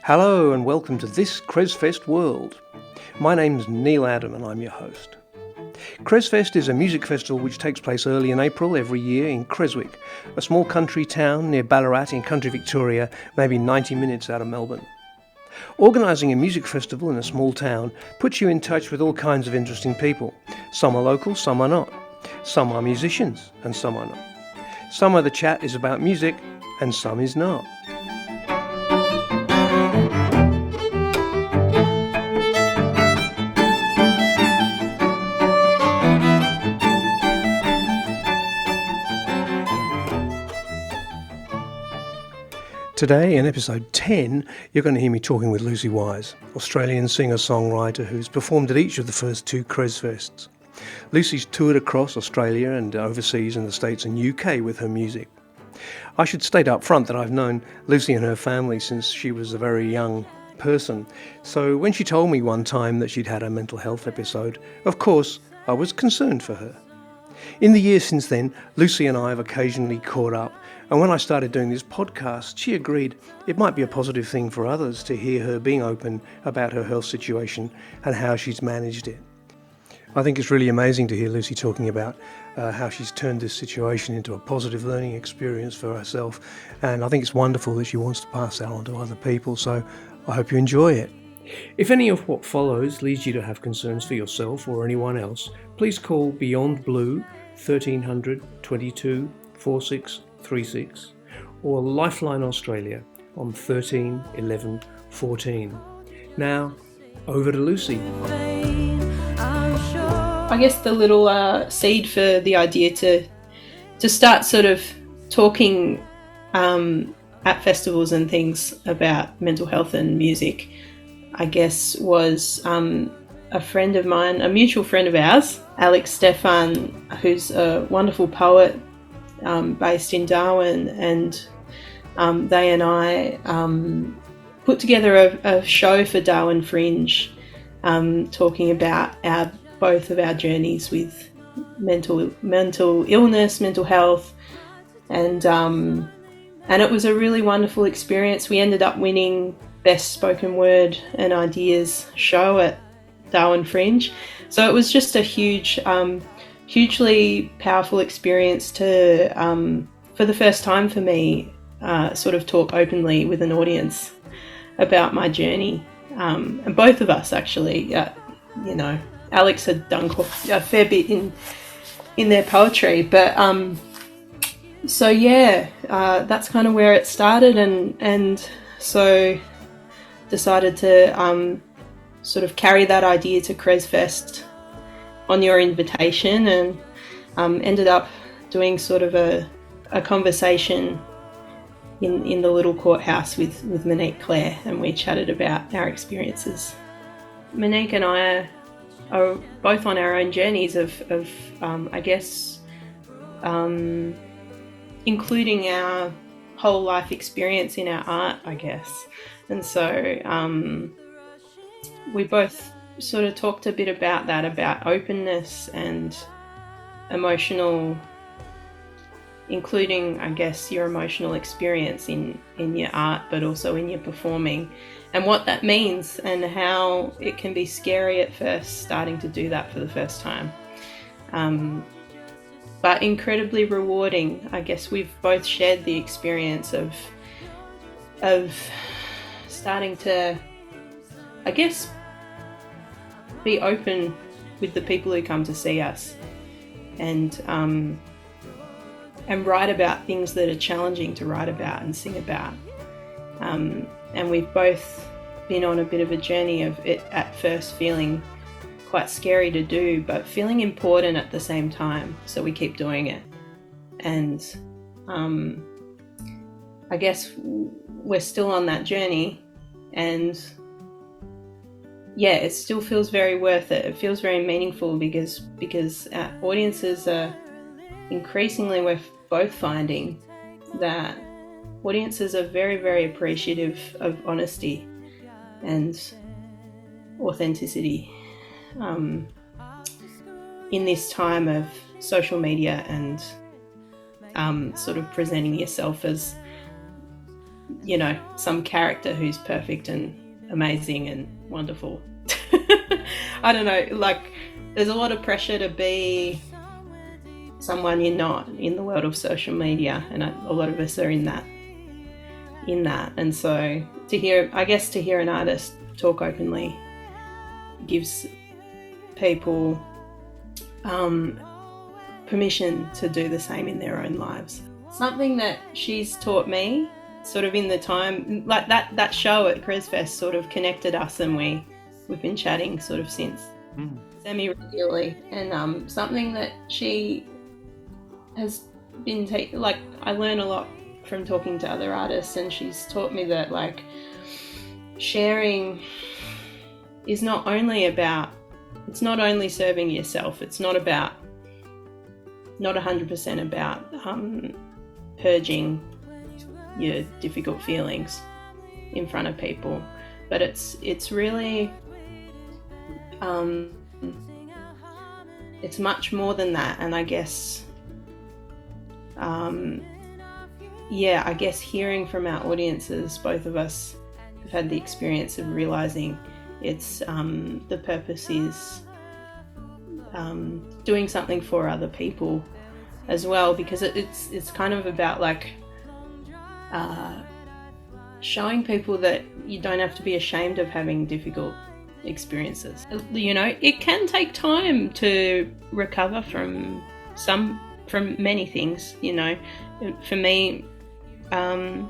Hello and welcome to This Cresfest World. My name's Neil Adam and I'm your host. Cresfest is a music festival which takes place early in April every year in Creswick, a small country town near Ballarat in country Victoria, maybe 90 minutes out of Melbourne. Organising a music festival in a small town puts you in touch with all kinds of interesting people. Some are local, some are not. Some are musicians and some are not. Some of the chat is about music and some is not. Today, in episode 10, you're going to hear me talking with Louisa Wise, Australian singer-songwriter who's performed at each of the first two Cresfests. Lucy's toured across Australia and overseas in the States and UK with her music. I should state up front that I've known Lucy and her family since she was a very young person. So when she told me one time that she'd had a mental health episode, of course, I was concerned for her. In the years since then, Lucy and I have occasionally caught up, and when I started doing this podcast, she agreed it might be a positive thing for others to hear her being open about her health situation and how she's managed it. I think it's really amazing to hear Lucy talking about how she's turned this situation into a positive learning experience for herself, and I think it's wonderful that she wants to pass that on to other people, so I hope you enjoy it. If any of what follows leads you to have concerns for yourself or anyone else, please call Beyond Blue 1300 22 4636 or Lifeline Australia on 13 11 14. Now, over to Lucy. I guess the little seed for the idea to start sort of talking at festivals and things about mental health and music, I guess, was a friend of mine, a mutual friend of ours, Alex Stefan, who's a wonderful poet based in Darwin, and they and I put together a show for Darwin Fringe, talking about both of our journeys with mental illness, mental health, and it was a really wonderful experience. We ended up winning Best Spoken Word and Ideas show at Darwin Fringe. So it was just a hugely powerful experience to, for the first time for me, sort of talk openly with an audience about my journey. And both of us actually, Alex had done a fair bit in their poetry, but so yeah, that's kind of where it started, and so decided to sort of carry that idea to Cresfest on your invitation, and ended up doing sort of a conversation in the little courthouse with Monique Clare, and we chatted about our experiences. Monique and I are both on our own journeys of I guess, including our whole life experience in our art, I guess. And so we both sort of talked a bit about that, about openness and emotional, including, I guess, your emotional experience in your art, but also in your performing, and what that means and how it can be scary at first, starting to do that for the first time. But incredibly rewarding. I guess we've both shared the experience of starting to, I guess, be open with the people who come to see us, and write about things that are challenging to write about and sing about. And we've both been on a bit of a journey of it at first feeling quite scary to do, but feeling important at the same time. So we keep doing it. And I guess we're still on that journey, and yeah, it still feels very worth it. It feels very meaningful because our audiences are increasingly, we're both finding that audiences are very, very appreciative of honesty and authenticity in this time of social media and sort of presenting yourself as some character who's perfect and amazing and wonderful. I don't know, like there's a lot of pressure to be someone you're not in the world of social media, and a lot of us are in that. And so to hear an artist talk openly gives people permission to do the same in their own lives. Something that she's taught me, sort of in the time, like that show at Cresfest sort of connected us, and we've been chatting sort of since, semi-regularly. And something that she has been like, I learn a lot from talking to other artists, and she's taught me that like sharing is not only serving yourself. It's not 100% about purging your difficult feelings in front of people, but it's really it's much more than that. And I guess hearing from our audiences, both of us have had the experience of realizing it's the purpose is doing something for other people as well, because it's kind of about like showing people that you don't have to be ashamed of having difficult experiences. It can take time to recover from many things. For me, I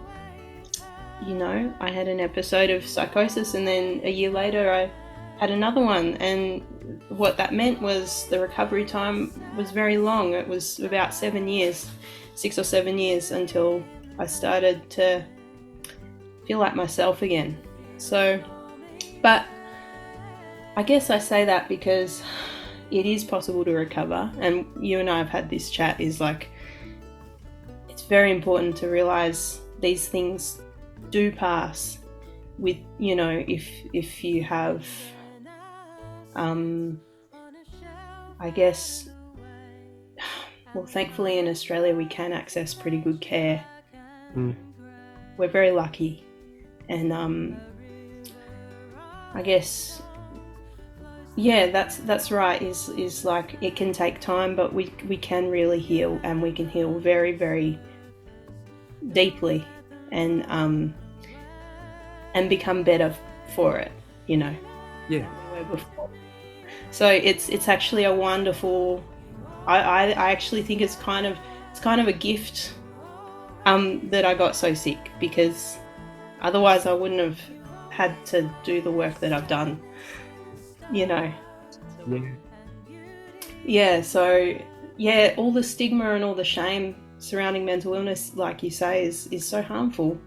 had an episode of psychosis, and then a year later I had another one, and what that meant was the recovery time was very long. It was about 6 or 7 years until I started to feel like myself again. So, but I guess I say that because it is possible to recover, and you and I have had this chat, is like, it's very important to realize these things do pass with, if you have, I guess, well, thankfully in Australia we can access pretty good care. We're very lucky, and I guess, that's right, is like, it can take time, but we can really heal, and we can heal very, very deeply, and become better for it, Yeah. before. So it's actually a wonderful, I actually think it's kind of a gift that I got so sick, because otherwise I wouldn't have had to do the work that I've done, So all the stigma and all the shame surrounding mental illness, like you say, is so harmful.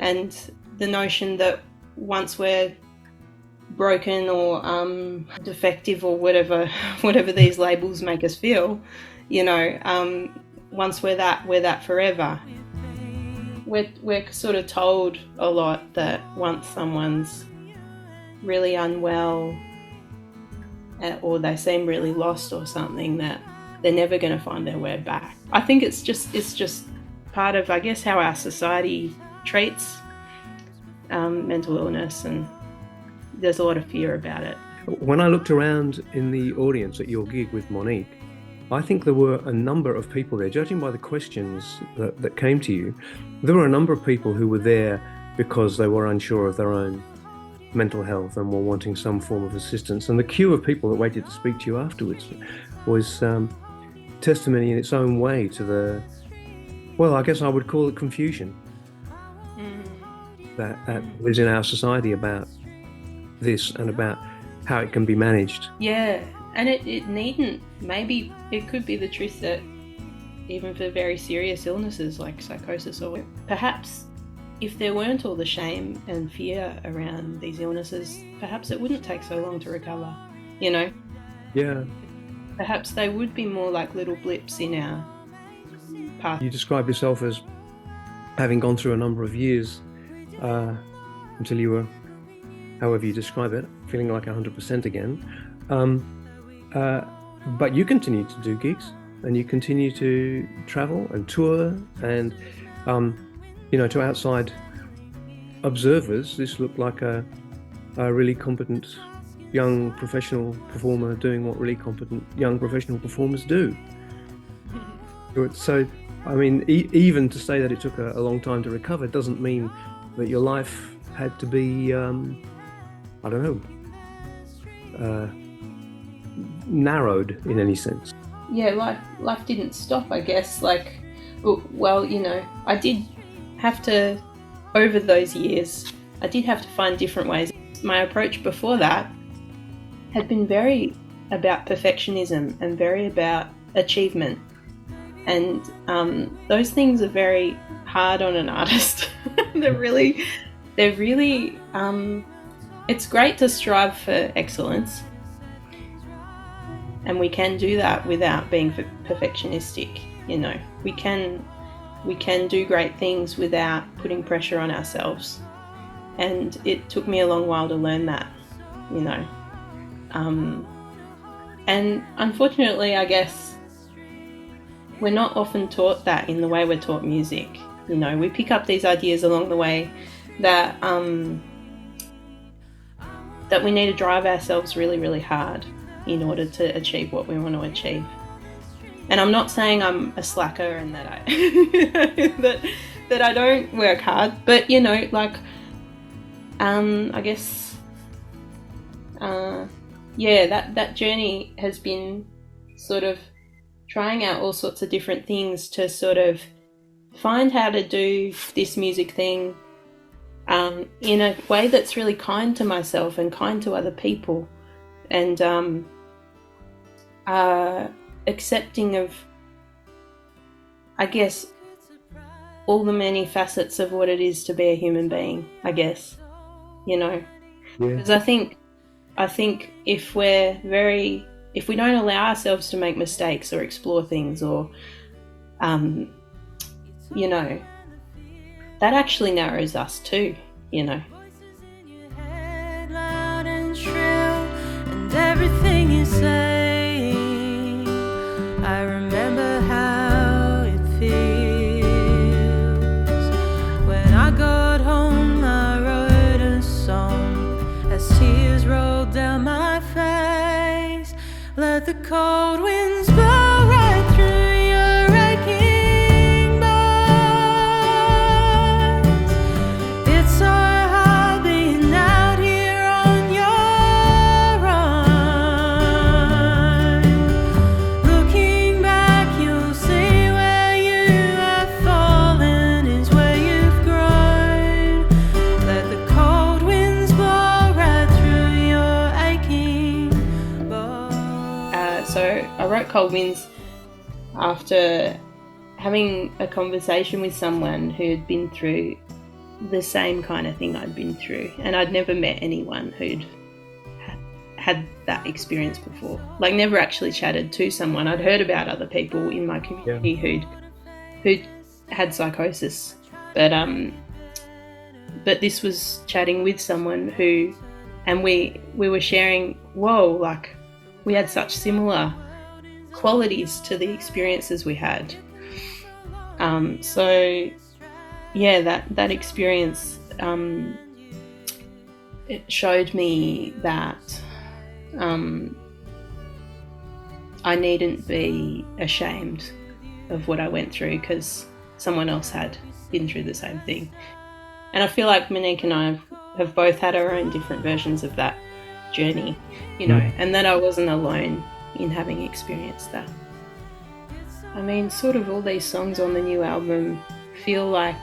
And the notion that once we're broken or defective or whatever these labels make us feel, once we're that forever. We're sort of told a lot that once someone's really unwell, or they seem really lost or something, that they're never going to find their way back. I think it's just part of, I guess, how our society treats mental illness, and there's a lot of fear about it. When I looked around in the audience at your gig with Monique, I think there were a number of people there, judging by the questions that came to you, there were a number of people who were there because they were unsure of their own mental health and were wanting some form of assistance. And the queue of people that waited to speak to you afterwards was testimony in its own way to the, well, I guess I would call it confusion that lives in our society about this and about how it can be managed. Yeah, and it needn't. Maybe it could be the truth that even for very serious illnesses like psychosis, or perhaps if there weren't all the shame and fear around these illnesses, perhaps it wouldn't take so long to recover, Yeah. Perhaps they would be more like little blips in our path. You describe yourself as having gone through a number of years until you were, however you describe it, feeling like 100% again. But you continue to do gigs, and you continue to travel and tour, and to outside observers, this looked like a really competent young professional performer doing what really competent young professional performers do. So, I mean, even to say that it took a long time to recover doesn't mean that your life had to be, I don't know, narrowed in any sense. Yeah, life didn't stop, I guess. Like, well, you know, I did have to, over those years, I did have to find different ways. My approach before that had been very about perfectionism and very about achievement. And those things are very hard on an artist. they're really, it's great to strive for excellence. And we can do that without being perfectionistic, you know. We can do great things without putting pressure on ourselves. And it took me a long while to learn that, you know. And unfortunately, I guess, we're not often taught that in the way we're taught music. You know, we pick up these ideas along the way that that we need to drive ourselves really, really hard in order to achieve what we want to achieve. And I'm not saying I'm a slacker and that I that I don't work hard, but you know, like, I guess, that journey has been sort of trying out all sorts of different things to sort of find how to do this music thing in a way that's really kind to myself and kind to other people, and accepting of, I guess, all the many facets of what it is to be a human being, I guess, you know. Because I think if we don't allow ourselves to make mistakes or explore things or, you know, that actually narrows us too, you know. And everything you say, I remember how it feels. When I got home, I wrote a song as tears rolled down my face. Let the cold winds blow right through your aching bones. It's so hard being out here on your own. Looking back, you'll see where you have fallen is where you've grown. Let the cold winds blow right through your aching bones. So I wrote Cold Winds after having a conversation with someone who had been through the same kind of thing I'd been through, and I'd never met anyone who'd had that experience before. Like, never actually chatted to someone. I'd heard about other people in my community who'd had psychosis, but this was chatting with someone who, and we were sharing, whoa, like, we had such similar qualities to the experiences we had. So yeah, that experience, it showed me that I needn't be ashamed of what I went through because someone else had been through the same thing. And I feel like Monique and I have both had our own different versions of that journey, you know, and that I wasn't alone in having experienced that. I mean, sort of all these songs on the new album feel like,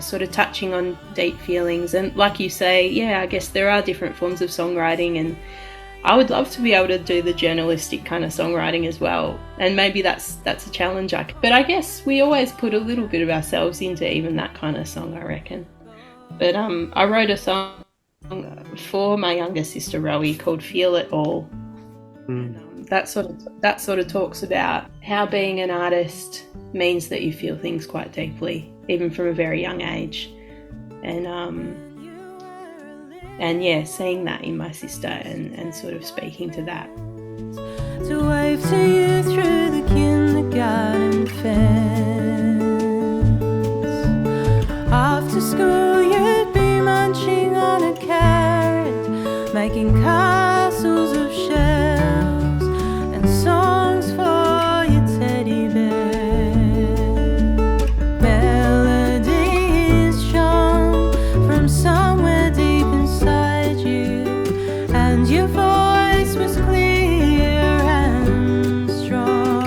sort of touching on deep feelings. And like you say, I guess there are different forms of songwriting, and I would love to be able to do the journalistic kind of songwriting as well. And maybe that's a challenge. But I guess we always put a little bit of ourselves into even that kind of song, I reckon. But I wrote a song for my younger sister Rowie called Feel It All. That sort of talks about how being an artist means that you feel things quite deeply, even from a very young age. And seeing that in my sister and sort of speaking to that. To wave to you through the kindergarten fence. After school you'd be making castles of shells and songs for your teddy bear. Melody is strong from somewhere deep inside you, and your voice was clear and strong.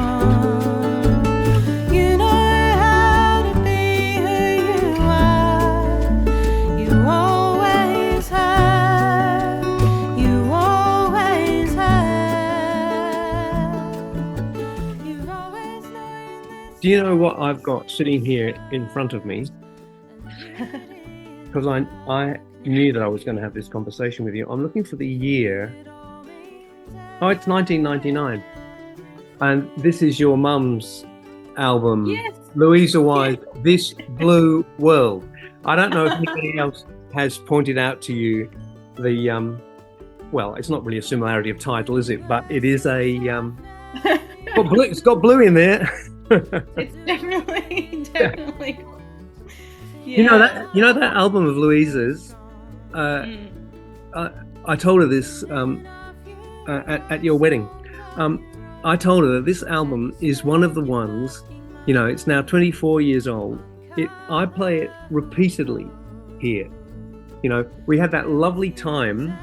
You know how to be who you are. You always have. You always have. You've always known this. Do you know what I've got sitting here in front of me? Because I knew that I was going to have this conversation with you. I'm looking for the year. Oh, it's 1999. And this is your mum's album, Yes. Louisa Wise, This Blue World. I don't know if anybody else has pointed out to you the, well, it's not really a similarity of title, is it? But it is a, it's got blue in there. It's definitely. Yeah. You know that album of Louisa's. I told her this at your wedding. I told her that this album is one of the ones. You know, it's now 24 years old. I play it repeatedly here. You know, we had that lovely time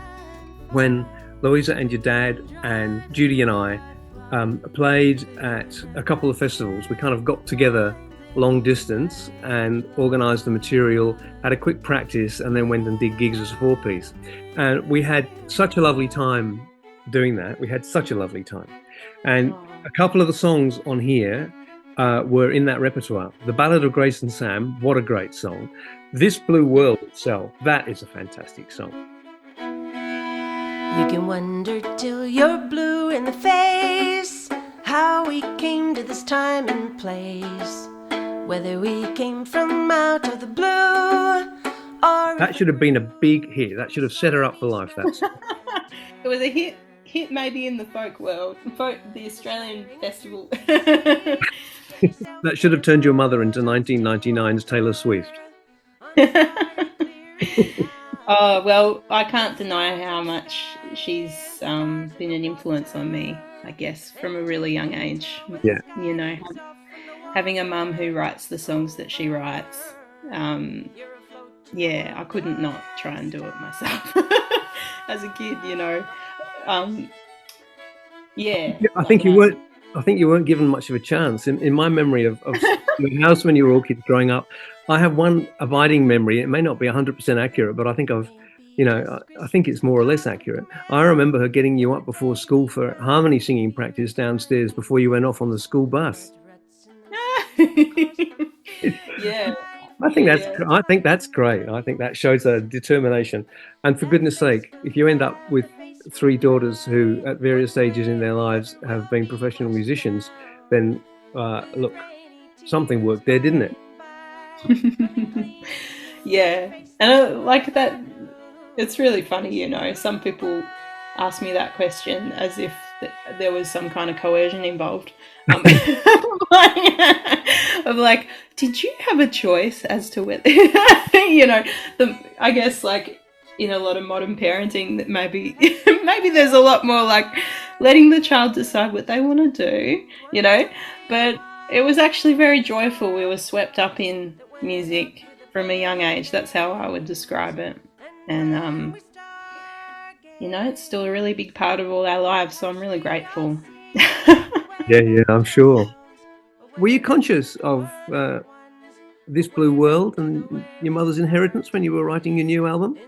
when Louisa and your dad and Judy and I played at a couple of festivals. We kind of got together long distance and organised the material, had a quick practice, and then went and did gigs as a four-piece. And we had such a lovely time doing that. We had such a lovely time. And a couple of the songs on here were in that repertoire. The Ballad of Grace and Sam, what a great song. This Blue World itself, that is a fantastic song. You can wonder till you're blue in the face how we came to this time and place, whether we came from out of the blue or... That should have been a big hit. That should have set her up for life. That's It was a hit maybe in the folk world, the Australian festival. that should have turned your mother into 1999's Taylor Swift. Oh, well, I can't deny how much she's been an influence on me, I guess, from a really young age. Yeah. You know, having a mum who writes the songs that she writes, yeah, I couldn't not try and do it myself as a kid, you know. Yeah. I think you weren't given much of a chance. In my memory of your house when you were all kids growing up, I have one abiding memory. It may not be 100% accurate, but I think I think it's more or less accurate. I remember her getting you up before school for harmony singing practice downstairs before you went off on the school bus. Yeah. I think that's great. I think that shows a determination. And for goodness sake, if you end up with three daughters who at various stages in their lives have been professional musicians, then look, something worked there, didn't it? Yeah. And like that, it's really funny, you know. Some people ask me that question as if there was some kind of coercion involved. I'm like, did you have a choice as to whether, you know, I guess like in a lot of modern parenting that maybe there's a lot more like letting the child decide what they want to do, you know. But it was actually very joyful. We were swept up in music from a young age. That's how I would describe it. And, you know, it's still a really big part of all our lives, so I'm really grateful. Yeah, I'm sure. Were you conscious of This Blue World and your mother's inheritance when you were writing your new album?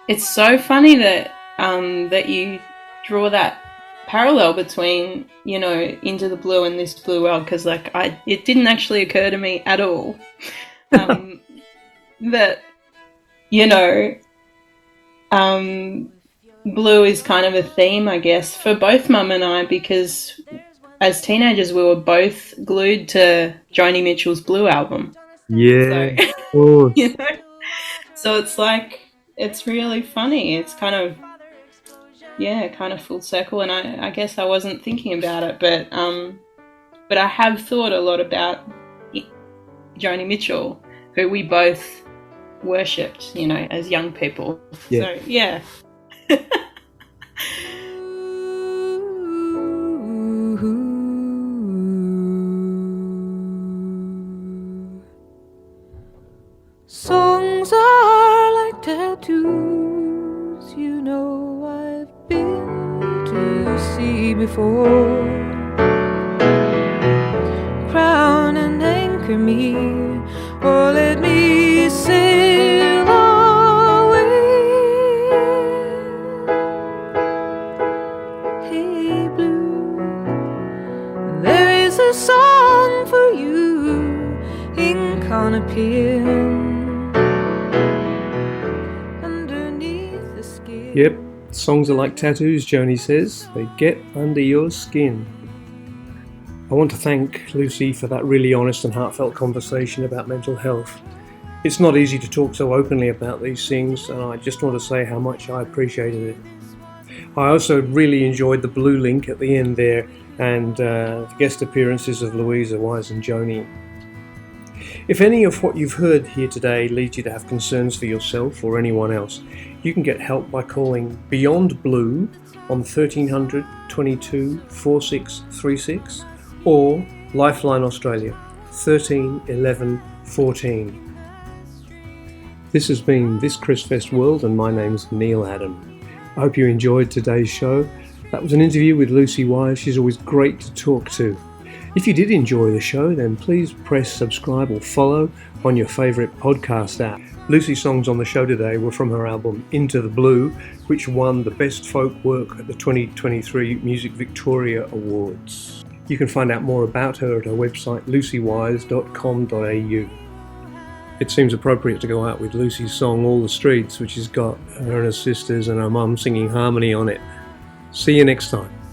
It's so funny that that you draw that parallel between, you know, Into the Blue and This Blue World, because like it didn't actually occur to me at all that, you know, blue is kind of a theme, I guess, for both Mum and I, because as teenagers we were both glued to Joni Mitchell's Blue album. Yeah. So, you know, so it's like, it's really funny. It's kind of, yeah, kind of full circle. And I guess I wasn't thinking about it, but I have thought a lot about Joni Mitchell, who we both worshipped, you know, as young people. Yeah. So, yeah. Songs are like tattoos, you know I've been to see before. Crown and anchor me, or let me sail away. Hey blue, there is a song for you, ink on a pen. Yep, songs are like tattoos, Joni says. They get under your skin. I want to thank Lucy for that really honest and heartfelt conversation about mental health. It's not easy to talk so openly about these things, and I just want to say how much I appreciated it. I also really enjoyed the blue link at the end there, and the guest appearances of Louisa Wise and Joni. If any of what you've heard here today leads you to have concerns for yourself or anyone else, you can get help by calling Beyond Blue on 1300 22 4636 or Lifeline Australia 13 11 14. This has been This Chrisfest World, and my name's Neil Adam. I hope you enjoyed today's show. That was an interview with Lucy Wise. She's always great to talk to. If you did enjoy the show, then please press subscribe or follow on your favourite podcast app. Lucy's songs on the show today were from her album Into the Blue, which won the Best Folk Work at the 2023 Music Victoria Awards. You can find out more about her at her website lucywise.com.au. It seems appropriate to go out with Lucy's song All the Streets, which has got her and her sisters and her mum singing harmony on it. See you next time.